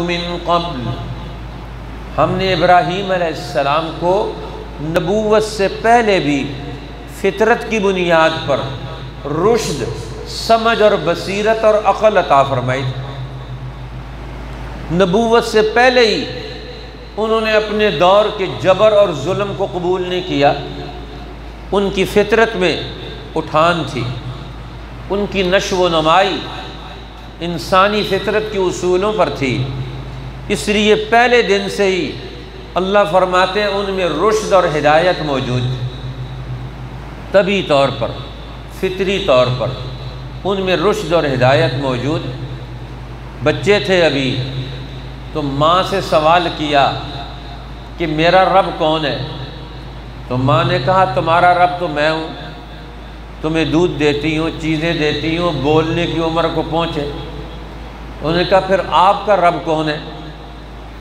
من قبل، ہم نے ابراہیم علیہ السلام کو نبوت سے پہلے بھی فطرت کی بنیاد پر رشد، سمجھ اور بصیرت اور عقل عطا فرمائی۔ نبوت سے پہلے ہی انہوں نے اپنے دور کے جبر اور ظلم کو قبول نہیں کیا، ان کی فطرت میں اٹھان تھی، ان کی نشو و نمائی انسانی فطرت کے اصولوں پر تھی، اس لیے پہلے دن سے ہی اللہ فرماتے ہیں ان میں رشد اور ہدایت موجود تھی۔ طبی طور پر، فطری طور پر ان میں رشد اور ہدایت موجود۔ بچے تھے ابھی تو ماں سے سوال کیا کہ میرا رب کون ہے؟ تو ماں نے کہا تمہارا رب تو میں ہوں، تمہیں دودھ دیتی ہوں، چیزیں دیتی ہوں، بولنے کی عمر کو پہنچے۔ انہوں نے کہا پھر آپ کا رب کون ہے؟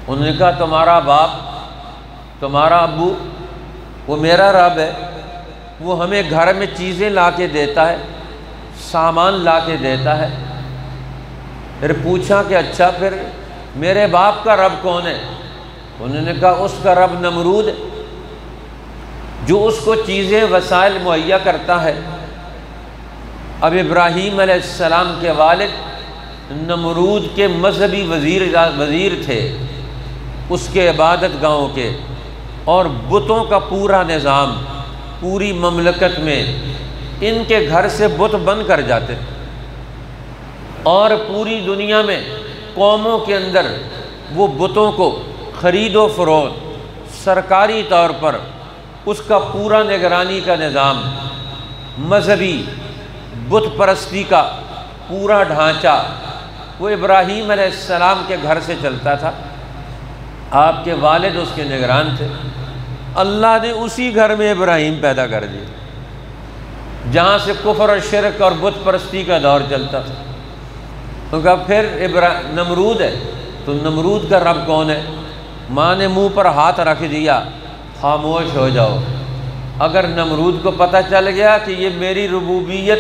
انہوں نے کہا تمہارا باپ، تمہارا ابو، وہ میرا رب ہے، وہ ہمیں گھر میں چیزیں لا کے دیتا ہے، سامان لا کے دیتا ہے۔ پھر پوچھا کہ اچھا پھر میرے باپ کا رب کون ہے؟ انہوں نے کہا اس کا رب نمرود ہے، جو اس کو چیزیں وسائل مہیا کرتا ہے۔ اب ابراہیم علیہ السلام کے والد نمرود کے مذہبی وزیر تھے، اس کے عبادت گاہوں کے، اور بتوں کا پورا نظام پوری مملکت میں ان کے گھر سے بت بن کر جاتے تھے، اور پوری دنیا میں قوموں کے اندر وہ بتوں کو خرید و فروخت سرکاری طور پر اس کا پورا نگرانی کا نظام، مذہبی بت پرستی کا پورا ڈھانچہ وہ ابراہیم علیہ السلام کے گھر سے چلتا تھا۔ آپ کے والد اس کے نگران تھے۔ اللہ نے اسی گھر میں ابراہیم پیدا کر دیا جہاں سے کفر اور شرک اور بت پرستی کا دور چلتا تھا۔ تو کہا پھر نمرود ہے تو نمرود کا رب کون ہے؟ ماں نے منہ پر ہاتھ رکھ دیا، خاموش ہو جاؤ۔ اگر نمرود کو پتہ چل گیا کہ یہ میری ربوبیت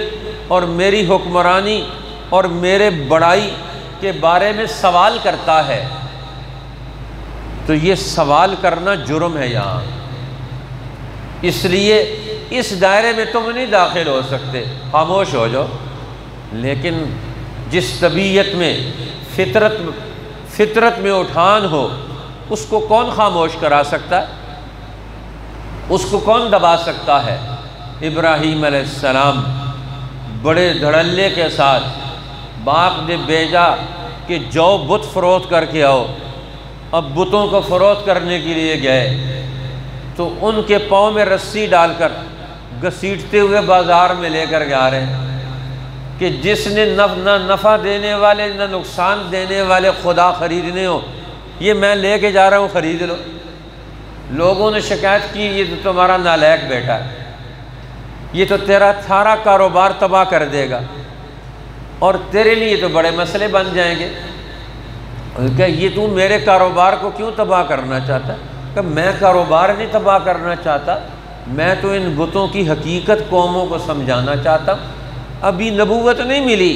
اور میری حکمرانی اور میرے بڑائی کے بارے میں سوال کرتا ہے تو یہ سوال کرنا جرم ہے یہاں، اس لیے اس دائرے میں تم نہیں داخل ہو سکتے، خاموش ہو جاؤ۔ لیکن جس طبیعت میں فطرت میں اٹھان ہو اس کو کون خاموش کرا سکتا ہے؟ اس کو کون دبا سکتا ہے؟ ابراہیم علیہ السلام بڑے دھڑلے کے ساتھ باپ نے بھیجا کہ جاؤ بت فروخت کر کے آؤ۔ اب بتوں کو فروخت کرنے کے لیے گئے تو ان کے پاؤں میں رسی ڈال کر گھسیٹتے ہوئے بازار میں لے کر جا رہے ہیں کہ جس نے نہ نفع دینے والے نہ نقصان دینے والے خدا خریدنے ہو، یہ میں لے کے جا رہا ہوں، خرید لو۔ لوگوں نے شکایت کی یہ تو تمہارا نالائق بیٹا ہے، یہ تو تیرا سارا کاروبار تباہ کر دے گا اور تیرے لیے تو بڑے مسئلے بن جائیں گے۔ کہ یہ تو میرے کاروبار کو کیوں تباہ کرنا چاہتا ہے؟ کہ میں کاروبار نہیں تباہ کرنا چاہتا، میں تو ان بتوں کی حقیقت قوموں کو سمجھانا چاہتا ہوں۔ ابھی نبوت نہیں ملی،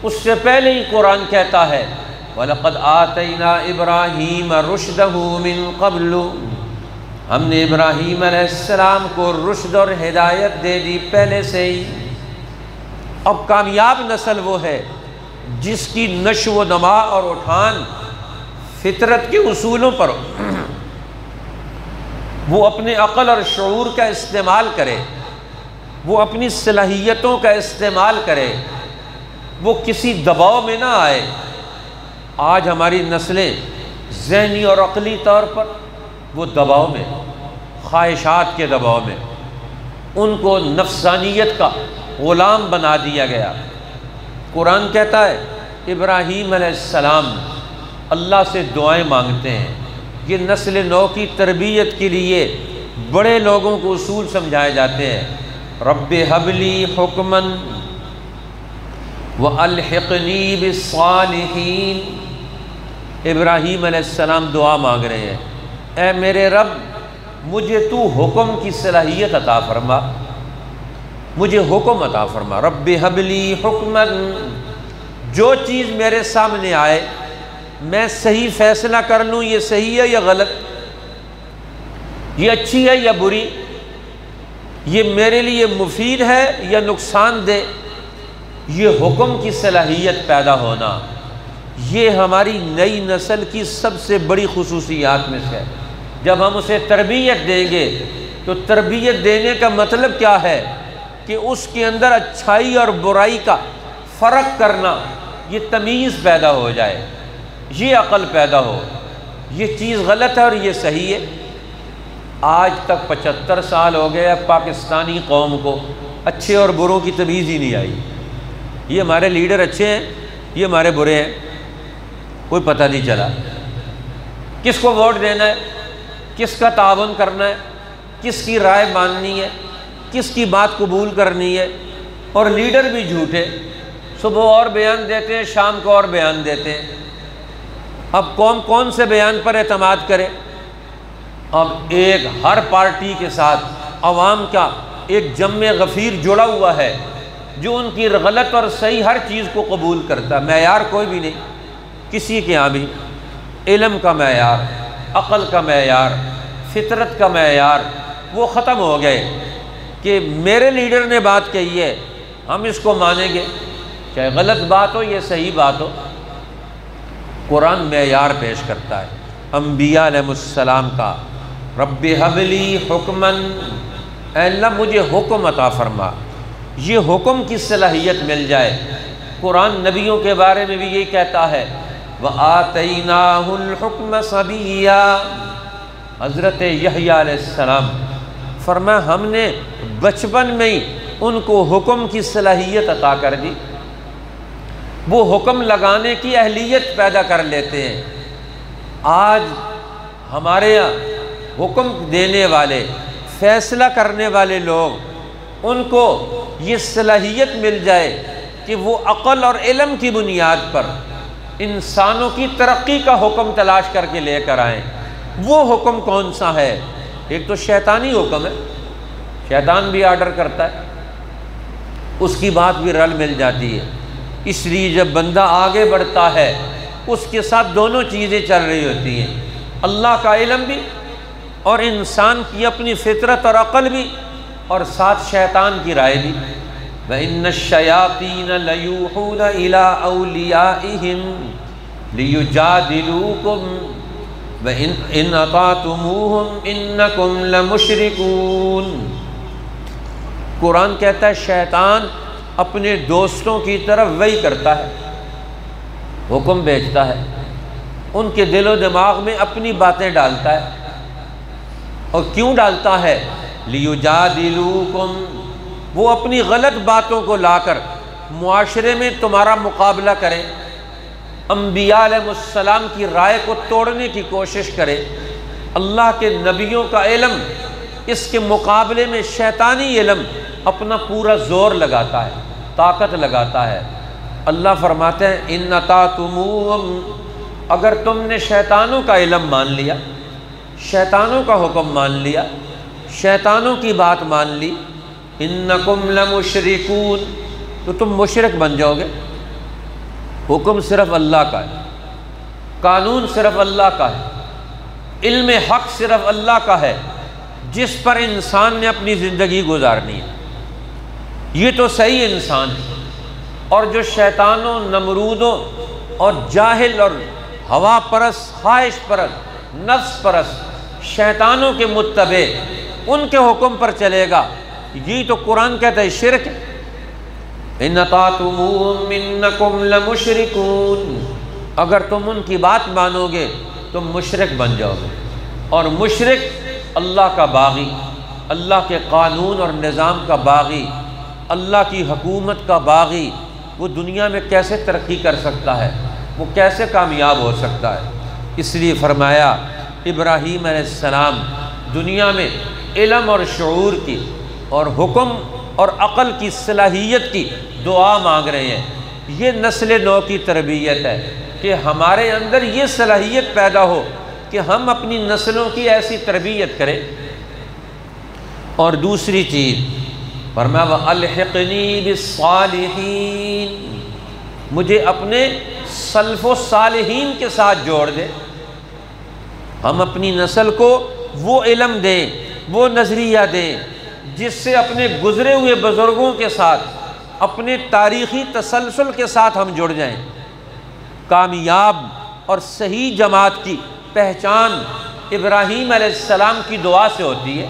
اس سے پہلے ہی قرآن کہتا ہے وَلَقَدْ آتَيْنَا إِبْرَاهِيمَ رُشْدَهُ مِن قَبْلُ، ہم نے ابراہیم علیہ السلام کو رشد اور ہدایت دے دی پہلے سے ہی۔ اب کامیاب نسل وہ ہے جس کی نشو و نما اور اٹھان فطرت کے اصولوں پر ہو، وہ اپنے عقل اور شعور کا استعمال کرے، وہ اپنی صلاحیتوں کا استعمال کرے، وہ کسی دباؤ میں نہ آئے۔ آج ہماری نسلیں ذہنی اور عقلی طور پر وہ دباؤ میں، خواہشات کے دباؤ میں، ان کو نفسانیت کا غلام بنا دیا گیا۔ قرآن کہتا ہے ابراہیم علیہ السلام اللہ سے دعائیں مانگتے ہیں۔ یہ نسل نو کی تربیت کے لیے بڑے لوگوں کو اصول سمجھائے جاتے ہیں۔ رب ہب لی حکما والحقنی بالصالحین، ابراہیم علیہ السلام دعا مانگ رہے ہیں، اے میرے رب مجھے تو حکم کی صلاحیت عطا فرما، مجھے حکم عطا فرما۔ رب ہب لی حکما، جو چیز میرے سامنے آئے میں صحیح فیصلہ کر لوں یہ صحیح ہے یا غلط، یہ اچھی ہے یا بری، یہ میرے لیے مفید ہے یا نقصان دہ، یہ حکم کی صلاحیت پیدا ہونا، یہ ہماری نئی نسل کی سب سے بڑی خصوصیات میں سے ہے۔ جب ہم اسے تربیت دیں گے تو تربیت دینے کا مطلب کیا ہے کہ اس کے اندر اچھائی اور برائی کا فرق کرنا، یہ تمیز پیدا ہو جائے، یہ عقل پیدا ہو، یہ چیز غلط ہے اور یہ صحیح ہے۔ آج تک 75 سال ہو گئے اب پاکستانی قوم کو اچھے اور بروں کی تمیز ہی نہیں آئی۔ یہ ہمارے لیڈر اچھے ہیں، یہ ہمارے برے ہیں، کوئی پتہ نہیں چلا کس کو ووٹ دینا ہے، کس کا تعاون کرنا ہے، کس کی رائے ماننی ہے، کس کی بات قبول کرنی ہے۔ اور لیڈر بھی جھوٹے، صبح اور بیان دیتے ہیں، شام کو اور بیان دیتے ہیں۔ اب قوم کون سے بیان پر اعتماد کرے؟ اب ایک ہر پارٹی کے ساتھ عوام کا ایک جمع غفیر جڑا ہوا ہے جو ان کی غلط اور صحیح ہر چیز کو قبول کرتا ہے۔ معیار کوئی بھی نہیں کسی کے یہاں بھی، علم کا معیار، عقل کا معیار، فطرت کا معیار وہ ختم ہو گئے کہ میرے لیڈر نے بات کہی ہے ہم اس کو مانیں گے، چاہے غلط بات ہو یا صحیح بات ہو۔ قرآن معیار پیش کرتا ہے انبیاء علیہ السلام کا، رب ہب لی حکمن، اے اللہ مجھے حکم عطا فرما، یہ حکم کی صلاحیت مل جائے۔ قرآن نبیوں کے بارے میں بھی یہی کہتا ہے وَآتَيْنَاهُ الْحُكْمَ صَبِيًّا، حضرت یحییٰ علیہ السلام فرمایا ہم نے بچپن میں ہی ان کو حکم کی صلاحیت عطا کر دی، وہ حکم لگانے کی اہلیت پیدا کر لیتے ہیں۔ آج ہمارے یہاں حکم دینے والے، فیصلہ کرنے والے لوگ، ان کو یہ صلاحیت مل جائے کہ وہ عقل اور علم کی بنیاد پر انسانوں کی ترقی کا حکم تلاش کر کے لے کر آئیں۔ وہ حکم کون سا ہے؟ ایک تو شیطانی حکم ہے، شیطان بھی آرڈر کرتا ہے، اس کی بات بھی رل مل جاتی ہے۔ اس لیے جب بندہ آگے بڑھتا ہے اس کے ساتھ دونوں چیزیں چل رہی ہوتی ہیں، اللہ کا علم بھی اور انسان کی اپنی فطرت اور عقل بھی، اور ساتھ شیطان کی رائے بھی۔ وَإِنَّ الشَّيَاطِينَ لَيُوحُونَ إِلَىٰ أَوْلِيَائِهِمْ لِيُجَادِلُوكُمْ وَإِنْ أَطَعْتُمُوهُمْ إِنَّكُمْ لَمُشْرِكُونَ۔ قرآن کہتا ہے شیطان اپنے دوستوں کی طرف وحی کرتا ہے، حکم بھیجتا ہے، ان کے دل و دماغ میں اپنی باتیں ڈالتا ہے۔ اور کیوں ڈالتا ہے؟ لیجادلوکم، وہ اپنی غلط باتوں کو لا کر معاشرے میں تمہارا مقابلہ کرے، انبیاء علیہ السلام کی رائے کو توڑنے کی کوشش کرے۔ اللہ کے نبیوں کا علم، اس کے مقابلے میں شیطانی علم اپنا پورا زور لگاتا ہے، طاقت لگاتا ہے۔ اللہ فرماتے ہیں ان اطعتموہم، اگر تم نے شیطانوں کا علم مان لیا، شیطانوں کا حکم مان لیا، شیطانوں کی بات مان لی، انکم لمشرکون، تو تم مشرک بن جاؤ گے۔ حکم صرف اللہ کا ہے، قانون صرف اللہ کا ہے، علم حق صرف اللہ کا ہے جس پر انسان نے اپنی زندگی گزارنی ہے، یہ تو صحیح انسان ہے۔ اور جو شیطانوں، نمرودوں اور جاہل اور ہوا پرست، خواہش پرست، نفس پرست شیطانوں کے متبع ان کے حکم پر چلے گا، یہ تو قرآن کہتا ہے شرک ہے۔ ان اطعتموہم انکم لمشرکون، اگر تم ان کی بات مانو گے تم مشرک بن جاؤ گے۔ اور مشرک اللہ کا باغی، اللہ کے قانون اور نظام کا باغی، اللہ کی حکومت کا باغی، وہ دنیا میں کیسے ترقی کر سکتا ہے؟ وہ کیسے کامیاب ہو سکتا ہے؟ اس لیے فرمایا ابراہیم علیہ السلام دنیا میں علم اور شعور کی اور حکم اور عقل کی صلاحیت کی دعا مانگ رہے ہیں۔ یہ نسل نو کی تربیت ہے کہ ہمارے اندر یہ صلاحیت پیدا ہو کہ ہم اپنی نسلوں کی ایسی تربیت کریں۔ اور دوسری چیز فرمایا وَأَلْحِقْنِي بِالصَّالِحِينَ، مجھے اپنے سلف و صالحین کے ساتھ جوڑ دے، ہم اپنی نسل کو وہ علم دیں، وہ نظریہ دیں جس سے اپنے گزرے ہوئے بزرگوں کے ساتھ، اپنے تاریخی تسلسل کے ساتھ ہم جڑ جائیں۔ کامیاب اور صحیح جماعت کی پہچان ابراہیم علیہ السلام کی دعا سے ہوتی ہے۔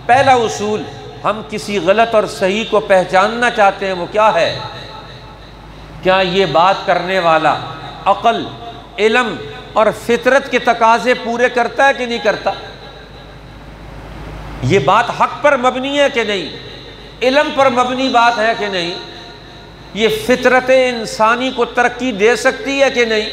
پہلا اصول، ہم کسی غلط اور صحیح کو پہچاننا چاہتے ہیں، وہ کیا ہے؟ کیا یہ بات کرنے والا عقل، علم اور فطرت کے تقاضے پورے کرتا ہے کہ نہیں کرتا؟ یہ بات حق پر مبنی ہے کہ نہیں؟ علم پر مبنی بات ہے کہ نہیں؟ یہ فطرت انسانی کو ترقی دے سکتی ہے کہ نہیں؟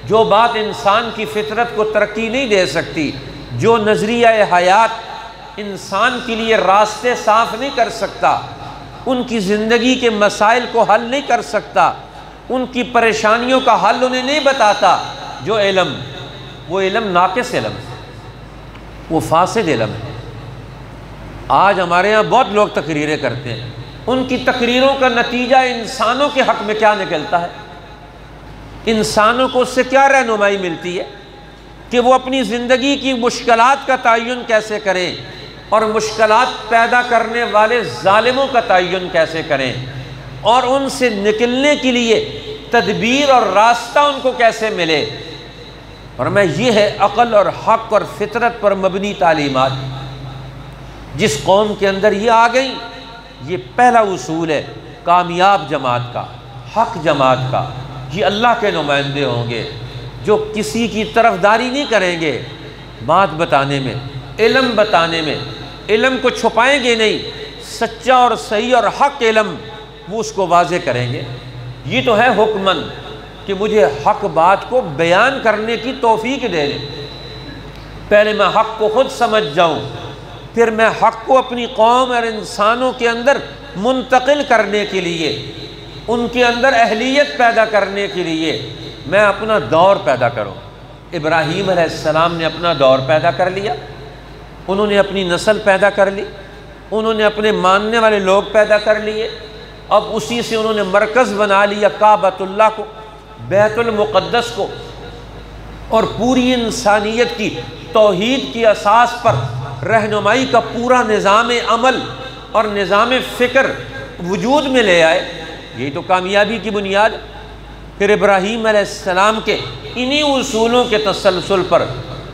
جو بات انسان کی فطرت کو ترقی نہیں دے سکتی، جو نظریہ حیات انسان کے لیے راستے صاف نہیں کر سکتا، ان کی زندگی کے مسائل کو حل نہیں کر سکتا، ان کی پریشانیوں کا حل انہیں نہیں بتاتا، جو علم، وہ علم ناقص علم ہے، وہ فاسد علم ہے۔ آج ہمارے ہاں بہت لوگ تقریریں کرتے ہیں، ان کی تقریروں کا نتیجہ انسانوں کے حق میں کیا نکلتا ہے؟ انسانوں کو اس سے کیا رہنمائی ملتی ہے کہ وہ اپنی زندگی کی مشکلات کا تعین کیسے کریں اور مشکلات پیدا کرنے والے ظالموں کا تعین کیسے کریں اور ان سے نکلنے کے لیے تدبیر اور راستہ ان کو کیسے ملے؟ اور میں یہ ہے عقل اور حق اور فطرت پر مبنی تعلیمات جس قوم کے اندر یہ آ گئی، یہ پہلا اصول ہے کامیاب جماعت کا، حق جماعت کا۔ یہ اللہ کے نمائندے ہوں گے جو کسی کی طرفداری نہیں کریں گے، بات بتانے میں، علم بتانے میں، علم کو چھپائیں گے نہیں، سچا اور صحیح اور حق علم وہ اس کو واضح کریں گے۔ یہ تو ہے حکمن کہ مجھے حق بات کو بیان کرنے کی توفیق دے دیں، پہلے میں حق کو خود سمجھ جاؤں، پھر میں حق کو اپنی قوم اور انسانوں کے اندر منتقل کرنے کے لیے، ان کے اندر اہلیت پیدا کرنے کے لیے میں اپنا دور پیدا کروں۔ ابراہیم علیہ السلام نے اپنا دور پیدا کر لیا، انہوں نے اپنی نسل پیدا کر لی، انہوں نے اپنے ماننے والے لوگ پیدا کر لیے، اب اسی سے انہوں نے مرکز بنا لیا کعبۃ اللہ کو، بیت المقدس کو، اور پوری انسانیت کی توحید کی اساس پر رہنمائی کا پورا نظام عمل اور نظام فکر وجود میں لے آئے۔ یہی تو کامیابی کی بنیاد۔ پھر ابراہیم علیہ السلام کے انہی اصولوں کے تسلسل پر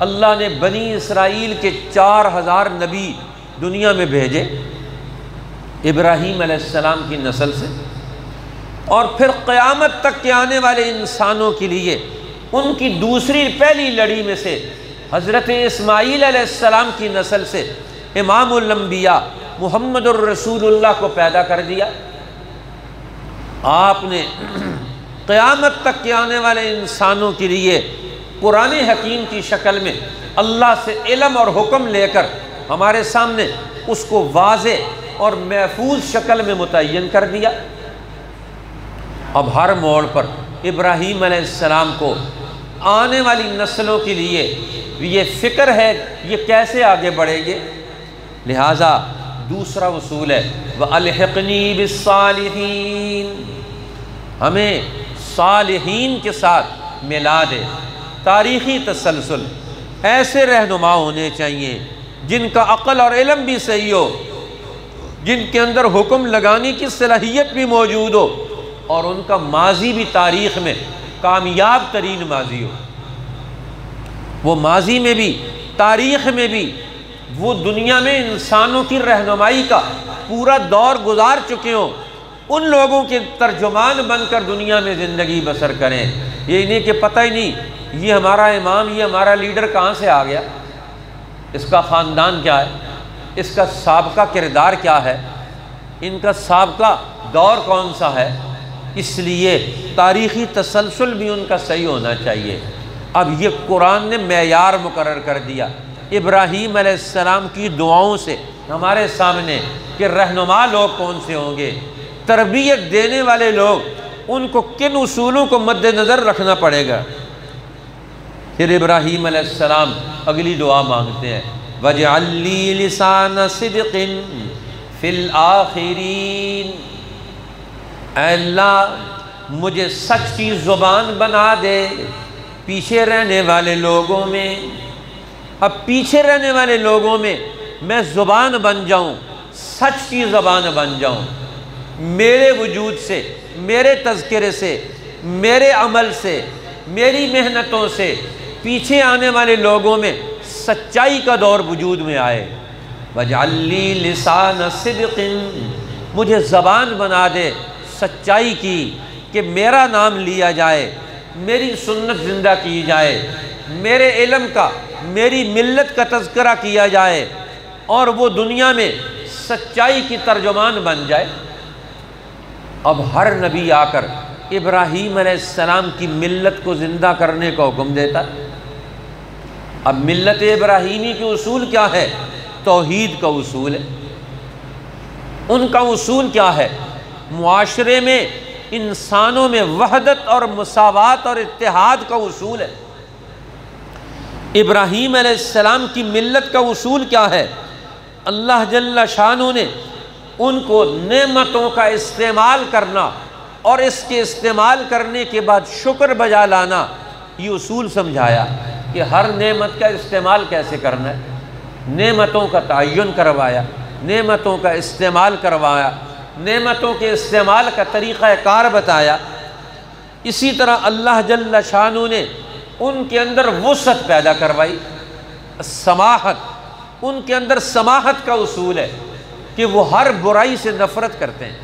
اللہ نے بنی اسرائیل کے 4000 نبی دنیا میں بھیجے ابراہیم علیہ السلام کی نسل سے، اور پھر قیامت تک کے آنے والے انسانوں کے لیے ان کی دوسری پہلی لڑی میں سے حضرت اسماعیل علیہ السلام کی نسل سے امام الانبیاء محمد الرسول اللہ کو پیدا کر دیا۔ آپ نے قیامت تک کے آنے والے انسانوں کے لیے قرآن حکیم کی شکل میں اللہ سے علم اور حکم لے کر ہمارے سامنے اس کو واضح اور محفوظ شکل میں متعین کر دیا۔ اب ہر موڑ پر ابراہیم علیہ السلام کو آنے والی نسلوں کے لیے یہ فکر ہے یہ کیسے آگے بڑھیں گے، لہٰذا دوسرا اصول ہے وَأَلْحِقْنِي بِالصَّالِحِينَ، ہمیں صالحین کے ساتھ ملا دے۔ تاریخی تسلسل، ایسے رہنما ہونے چاہیے جن کا عقل اور علم بھی صحیح ہو، جن کے اندر حکم لگانے کی صلاحیت بھی موجود ہو، اور ان کا ماضی بھی تاریخ میں کامیاب ترین ماضی ہو۔ وہ ماضی میں بھی، تاریخ میں بھی، وہ دنیا میں انسانوں کی رہنمائی کا پورا دور گزار چکے ہوں، ان لوگوں کے ترجمان بن کر دنیا میں زندگی بسر کریں۔ یہ نہیں کہ پتہ ہی نہیں یہ ہمارا امام، یہ ہمارا لیڈر کہاں سے آ گیا، اس کا خاندان کیا ہے، اس کا سابقہ کردار کیا ہے، ان کا سابقہ دور کون سا ہے۔ اس لیے تاریخی تسلسل بھی ان کا صحیح ہونا چاہیے۔ اب یہ قرآن نے معیار مقرر کر دیا ابراہیم علیہ السلام کی دعاؤں سے ہمارے سامنے کہ رہنما لوگ کون سے ہوں گے، تربیت دینے والے لوگ، ان کو کن اصولوں کو مد نظر رکھنا پڑے گا۔ پھر ابراہیم علیہ السلام اگلی دعا مانگتے ہیں وَاجْعَلْ لِي لِسَانَ صِدْقٍ فِي الْآخِرِينَ، اے اللہ مجھے سچ کی زبان بنا دے پیچھے رہنے والے لوگوں میں۔ اب پیچھے رہنے والے لوگوں میں میں زبان بن جاؤں، سچ کی زبان بن جاؤں، میرے وجود سے، میرے تذکرے سے، میرے عمل سے، میری محنتوں سے پیچھے آنے والے لوگوں میں سچائی کا دور وجود میں آئے۔ وَاجْعَلْ لِي لِسَانَ صِدْقٍ، مجھے زبان بنا دے سچائی کی، کہ میرا نام لیا جائے، میری سنت زندہ کی جائے، میرے علم کا، میری ملت کا تذکرہ کیا جائے، اور وہ دنیا میں سچائی کی ترجمان بن جائے۔ اب ہر نبی آ کر ابراہیم علیہ السلام کی ملت کو زندہ کرنے کا حکم دیتا۔ اب ملت ابراہیمی کے اصول کیا ہے؟ توحید کا اصول ہے۔ ان کا اصول کیا ہے؟ معاشرے میں انسانوں میں وحدت اور مساوات اور اتحاد کا اصول ہے۔ ابراہیم علیہ السلام کی ملت کا اصول کیا ہے؟ اللہ جل شانہ نے ان کو نعمتوں کا استعمال کرنا اور اس کے استعمال کرنے کے بعد شکر بجا لانا، یہ اصول سمجھایا کہ ہر نعمت کا استعمال کیسے کرنا ہے۔ نعمتوں کا تعین کروایا، نعمتوں کا استعمال کروایا، نعمتوں کے استعمال کا طریقہ کار بتایا۔ اسی طرح اللہ جل شانہ نے ان کے اندر وسعت پیدا کروائی، سماحت، ان کے اندر سماحت کا اصول ہے کہ وہ ہر برائی سے نفرت کرتے ہیں،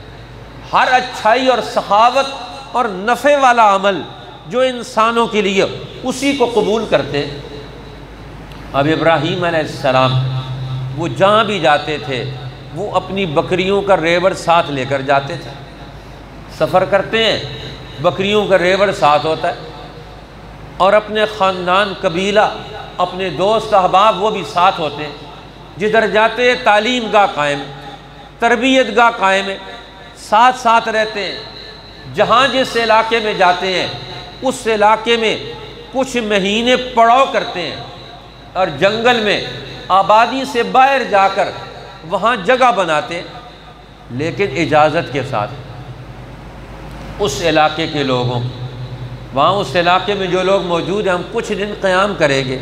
ہر اچھائی اور سخاوت اور نفع والا عمل جو انسانوں کے لیے اسی کو قبول کرتے ہیں۔ اب ابراہیم علیہ السلام وہ جہاں بھی جاتے تھے وہ اپنی بکریوں کا ریوڑ ساتھ لے کر جاتے تھے۔ سفر کرتے ہیں، بکریوں کا ریوڑ ساتھ ہوتا ہے، اور اپنے خاندان، قبیلہ، اپنے دوست احباب وہ بھی ساتھ ہوتے ہیں۔ جدھر جاتے ہیں تعلیم گاہ قائم، تربیت گاہ قائم ہے، ساتھ ساتھ رہتے ہیں۔ جہاں جس علاقے میں جاتے ہیں اس علاقے میں کچھ مہینے پڑاؤ کرتے ہیں، اور جنگل میں آبادی سے باہر جا کر وہاں جگہ بناتے ہیں، لیکن اجازت کے ساتھ اس علاقے کے لوگوں، وہاں اس علاقے میں جو لوگ موجود ہیں، ہم کچھ دن قیام کریں گے،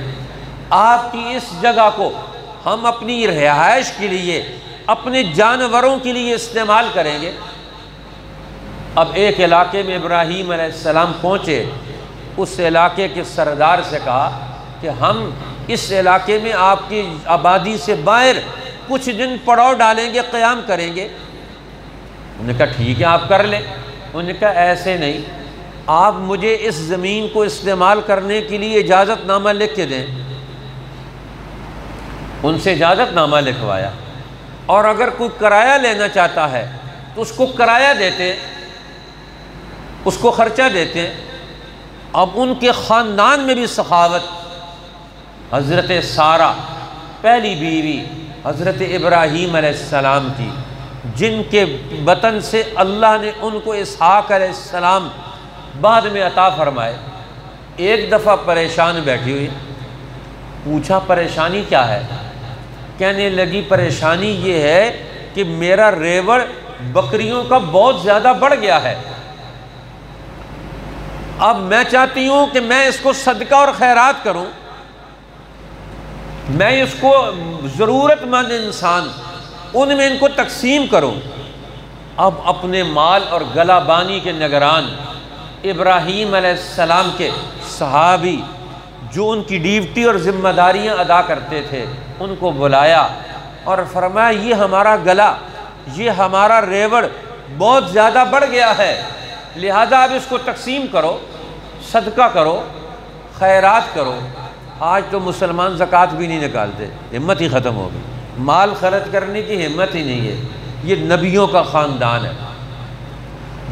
آپ کی اس جگہ کو ہم اپنی رہائش کے لیے، اپنے جانوروں کے لیے استعمال کریں گے۔ اب ایک علاقے میں ابراہیم علیہ السلام پہنچے، اس علاقے کے سردار سے کہا کہ ہم اس علاقے میں آپ کی آبادی سے باہر کچھ دن پڑاؤ ڈالیں گے، قیام کریں گے۔ انہوں نے کہا ٹھیک ہے آپ کر لیں۔ انہوں نے کہا ایسے نہیں، آپ مجھے اس زمین کو استعمال کرنے کے لیے اجازت نامہ لکھ کے دیں۔ ان سے اجازت نامہ لکھوایا، اور اگر کوئی کرایہ لینا چاہتا ہے تو اس کو کرایہ دیتے، اس کو خرچہ دیتے۔ اب ان کے خاندان میں بھی سخاوت، حضرت سارہ پہلی بیوی حضرت ابراہیم علیہ السلام کی، جن کے بطن سے اللہ نے ان کو اسحاق علیہ السلام بعد میں عطا فرمائے، ایک دفعہ پریشان بیٹھی ہوئی، پوچھا پریشانی کیا ہے؟ کہنے لگی پریشانی یہ ہے کہ میرا ریوڑ بکریوں کا بہت زیادہ بڑھ گیا ہے، اب میں چاہتی ہوں کہ میں اس کو صدقہ اور خیرات کروں، میں اس کو ضرورت مند انسان ان میں ان کو تقسیم کروں۔ اب اپنے مال اور گلہ بانی کے نگران ابراہیم علیہ السلام کے صحابی جو ان کی ڈیوٹی اور ذمہ داریاں ادا کرتے تھے ان کو بلایا اور فرمایا یہ ہمارا گلہ، یہ ہمارا ریوڑ بہت زیادہ بڑھ گیا ہے، لہذا اب اس کو تقسیم کرو، صدقہ کرو، خیرات کرو۔ آج تو مسلمان زکوٰۃ بھی نہیں نکالتے، ہمت ہی ختم ہو گئی، مال خرچ کرنے کی ہمت ہی نہیں ہے۔ یہ نبیوں کا خاندان ہے،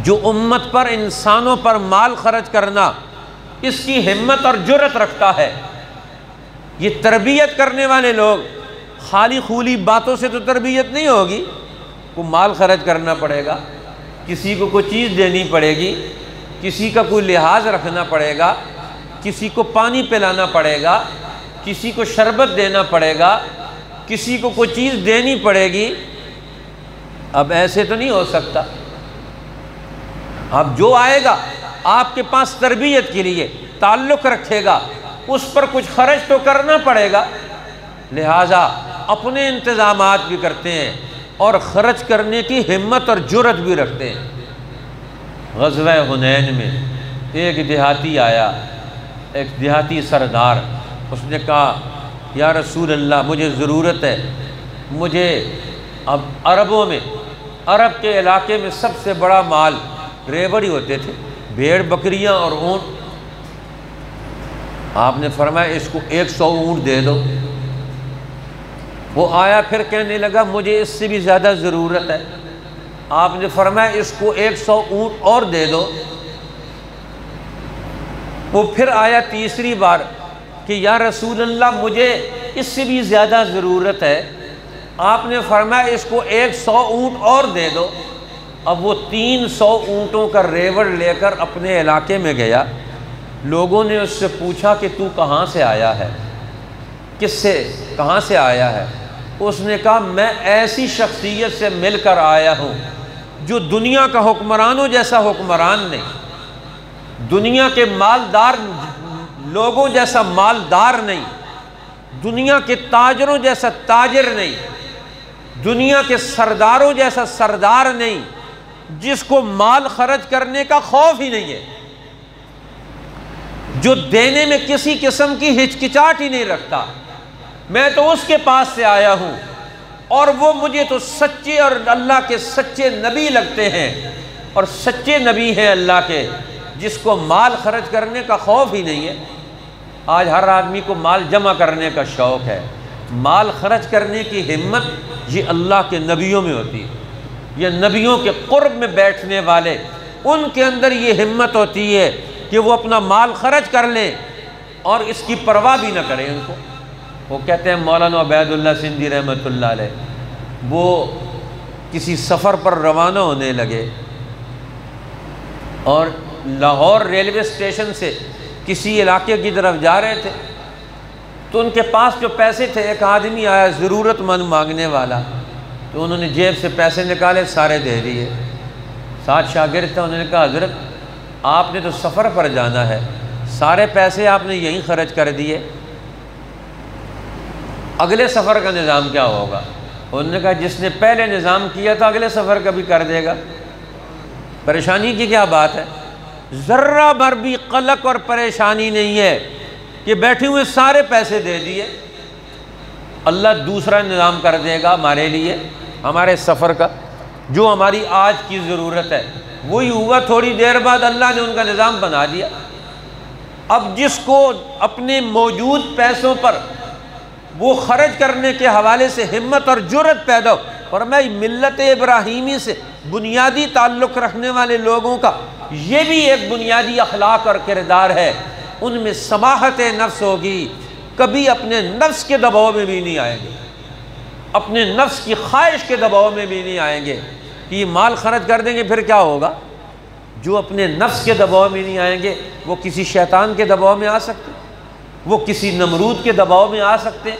جو امت پر، انسانوں پر مال خرچ کرنا اس کی ہمت اور جرت رکھتا ہے۔ یہ تربیت کرنے والے لوگ، خالی خولی باتوں سے تو تربیت نہیں ہوگی، کو مال خرچ کرنا پڑے گا، کسی کو کوئی چیز دینی پڑے گی، کسی کا کوئی لحاظ رکھنا پڑے گا، کسی کو پانی پلانا پڑے گا، کسی کو شربت دینا پڑے گا، کسی کو کوئی چیز دینی پڑے گی۔ اب ایسے تو نہیں ہو سکتا۔ اب جو آئے گا آپ کے پاس تربیت کے لیے تعلق رکھے گا، اس پر کچھ خرچ تو کرنا پڑے گا، لہٰذا اپنے انتظامات بھی کرتے ہیں اور خرچ کرنے کی ہمت اور جرأت بھی رکھتے ہیں۔ غزوہ حنین میں ایک دیہاتی آیا، ایک دیہاتی سردار، اس نے کہا یا رسول اللہ مجھے ضرورت ہے، مجھے اب عربوں میں، عرب کے علاقے میں سب سے بڑا مال ریوڑی ہوتے تھے، بھیڑ بکریاں اور اونٹ۔ آپ نے فرمایا اس کو 100 اونٹ دے دو۔ وہ آیا پھر کہنے لگا مجھے اس سے بھی زیادہ ضرورت ہے۔ آپ نے فرمایا اس کو 100 اونٹ اور دے دو۔ وہ پھر آیا تیسری بار کہ یا رسول اللہ مجھے اس سے بھی زیادہ ضرورت ہے۔ آپ نے فرمایا اس کو 100 اونٹ اور دے دو۔ اب وہ 300 اونٹوں کا ریوڑ لے کر اپنے علاقے میں گیا۔ لوگوں نے اس سے پوچھا کہ تو کہاں سے آیا ہے، کہاں سے آیا ہے؟ اس نے کہا میں ایسی شخصیت سے مل کر آیا ہوں جو دنیا کا حکمرانوں جیسا حکمران نہیں، دنیا کے مالدار لوگوں جیسا مالدار نہیں، دنیا کے تاجروں جیسا تاجر نہیں، دنیا کے سرداروں جیسا سردار نہیں، جس کو مال خرچ کرنے کا خوف ہی نہیں ہے، جو دینے میں کسی قسم کی ہچکچاہٹ ہی نہیں رکھتا۔ میں تو اس کے پاس سے آیا ہوں اور وہ مجھے تو سچے اور اللہ کے سچے نبی لگتے ہیں، اور سچے نبی ہیں اللہ کے، جس کو مال خرچ کرنے کا خوف ہی نہیں ہے۔ آج ہر آدمی کو مال جمع کرنے کا شوق ہے، مال خرچ کرنے کی ہمت یہ اللہ کے نبیوں میں ہوتی ہے، یہ نبیوں کے قرب میں بیٹھنے والے، ان کے اندر یہ ہمت ہوتی ہے کہ وہ اپنا مال خرچ کر لیں اور اس کی پرواہ بھی نہ کریں ان کو۔ وہ کہتے ہیں مولانا عبید اللہ سندھی رحمۃ اللہ علیہ، وہ کسی سفر پر روانہ ہونے لگے اور لاہور ریلوے اسٹیشن سے کسی علاقے کی طرف جا رہے تھے، تو ان کے پاس جو پیسے تھے، ایک آدمی آیا ضرورت مند مانگنے والا، تو انہوں نے جیب سے پیسے نکالے، سارے دے دیے۔ 7 شاگرد تھے، انہوں نے کہا حضرت آپ نے تو سفر پر جانا ہے، سارے پیسے آپ نے یہیں خرچ کر دیے، اگلے سفر کا نظام کیا ہوگا؟ انہوں نے کہا جس نے پہلے نظام کیا تھا اگلے سفر کا بھی کر دے گا، پریشانی کی کیا بات ہے؟ ذرہ بھر بھی قلق اور پریشانی نہیں ہے کہ بیٹھے ہوئے سارے پیسے دے دیے، اللہ دوسرا نظام کر دے گا ہمارے لیے، ہمارے سفر کا، جو ہماری آج کی ضرورت ہے وہی ہوا۔ تھوڑی دیر بعد اللہ نے ان کا نظام بنا دیا۔ اب جس کو اپنے موجود پیسوں پر وہ خرچ کرنے کے حوالے سے ہمت اور جرأت پیدا ہو، فرمایا ملت ابراہیمی سے بنیادی تعلق رکھنے والے لوگوں کا یہ بھی ایک بنیادی اخلاق اور کردار ہے، ان میں سماحت نفس ہوگی، کبھی اپنے نفس کے دباؤ میں بھی نہیں آئیں گے، اپنے نفس کی خواہش کے دباؤ میں بھی نہیں آئیں گے کہ یہ مال خرچ کر دیں گے پھر کیا ہوگا۔ جو اپنے نفس کے دباؤ میں نہیں آئیں گے وہ کسی شیطان کے دباؤ میں آ سکتے، وہ کسی نمرود کے دباؤ میں آ سکتے،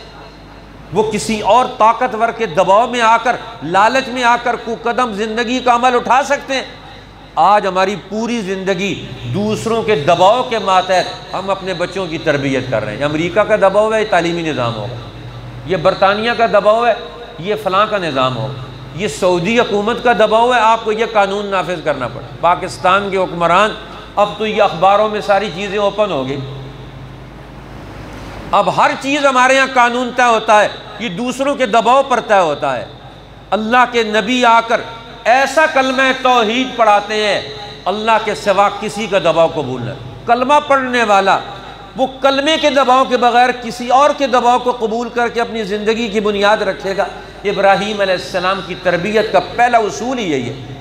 وہ کسی اور طاقتور کے دباؤ میں آ کر، لالچ میں آ کر کو قدم زندگی کا عمل اٹھا سکتے ہیں۔ آج ہماری پوری زندگی دوسروں کے دباؤ کے ماتحت ہم اپنے بچوں کی تربیت کر رہے ہیں۔ امریکہ کا دباؤ ہے، یہ تعلیمی نظام ہوگا، یہ برطانیہ کا دباؤ ہے، یہ فلاں کا نظام ہوگا، یہ سعودی حکومت کا دباؤ ہے، آپ کو یہ قانون نافذ کرنا پڑے۔ پاکستان کے حکمران، اب تو یہ اخباروں میں ساری چیزیں اوپن ہو گئی، اب ہر چیز ہمارے یہاں قانون طے ہوتا ہے، یہ دوسروں کے دباؤ پر طے ہوتا ہے۔ اللہ کے نبی آ کر ایسا کلمہ توحید پڑھاتے ہیں، اللہ کے سوا کسی کا دباؤ قبول نہ۔ کلمہ پڑھنے والا وہ کلمے کے دباؤ کے بغیر کسی اور کے دباؤ کو قبول کر کے اپنی زندگی کی بنیاد رکھے گا۔ ابراہیم علیہ السلام کی تربیت کا پہلا اصول ہی یہی ہے۔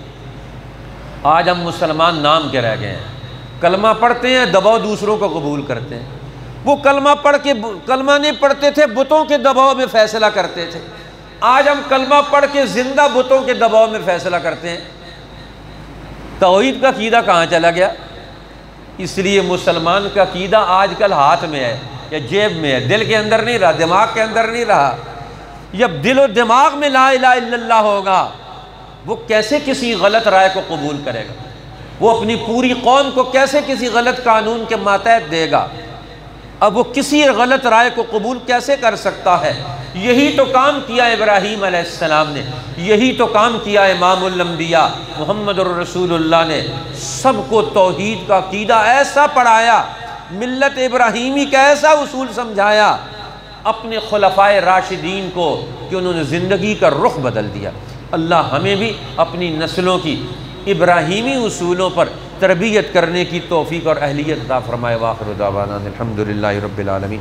آج ہم مسلمان نام کے رہ گئے ہیں، کلمہ پڑھتے ہیں، دباؤ دوسروں کو قبول کرتے ہیں۔ وہ کلمہ پڑھ کے، کلمہ نہیں پڑھتے تھے، بتوں کے دباؤ میں فیصلہ کرتے تھے۔ آج ہم کلمہ پڑھ کے زندہ بتوں کے دباؤ میں فیصلہ کرتے ہیں۔ توحید کا عقیدہ کہاں چلا گیا؟ اس لیے مسلمان کا عقیدہ آج کل ہاتھ میں ہے یا جیب میں ہے، دل کے اندر نہیں رہا، دماغ کے اندر نہیں رہا۔ جب دل و دماغ میں لا الہ الا اللہ ہوگا، وہ کیسے کسی غلط رائے کو قبول کرے گا؟ وہ اپنی پوری قوم کو کیسے کسی غلط قانون کے ماتحت دے گا؟ اب وہ کسی غلط رائے کو قبول کیسے کر سکتا ہے؟ یہی تو کام کیا ابراہیم علیہ السلام نے، یہی تو کام کیا امام الانبیاء محمد الرسول اللہ نے۔ سب کو توحید کا عقیدہ ایسا پڑھایا، ملت ابراہیمی کا ایسا اصول سمجھایا اپنے خلفائے راشدین کو کہ انہوں نے زندگی کا رخ بدل دیا۔ اللہ ہمیں بھی اپنی نسلوں کی ابراہیمی اصولوں پر تربیت کرنے کی توفیق اور اہلیت عطا فرمائے۔ وآخر دعوانا الحمدللہ رب العالمین۔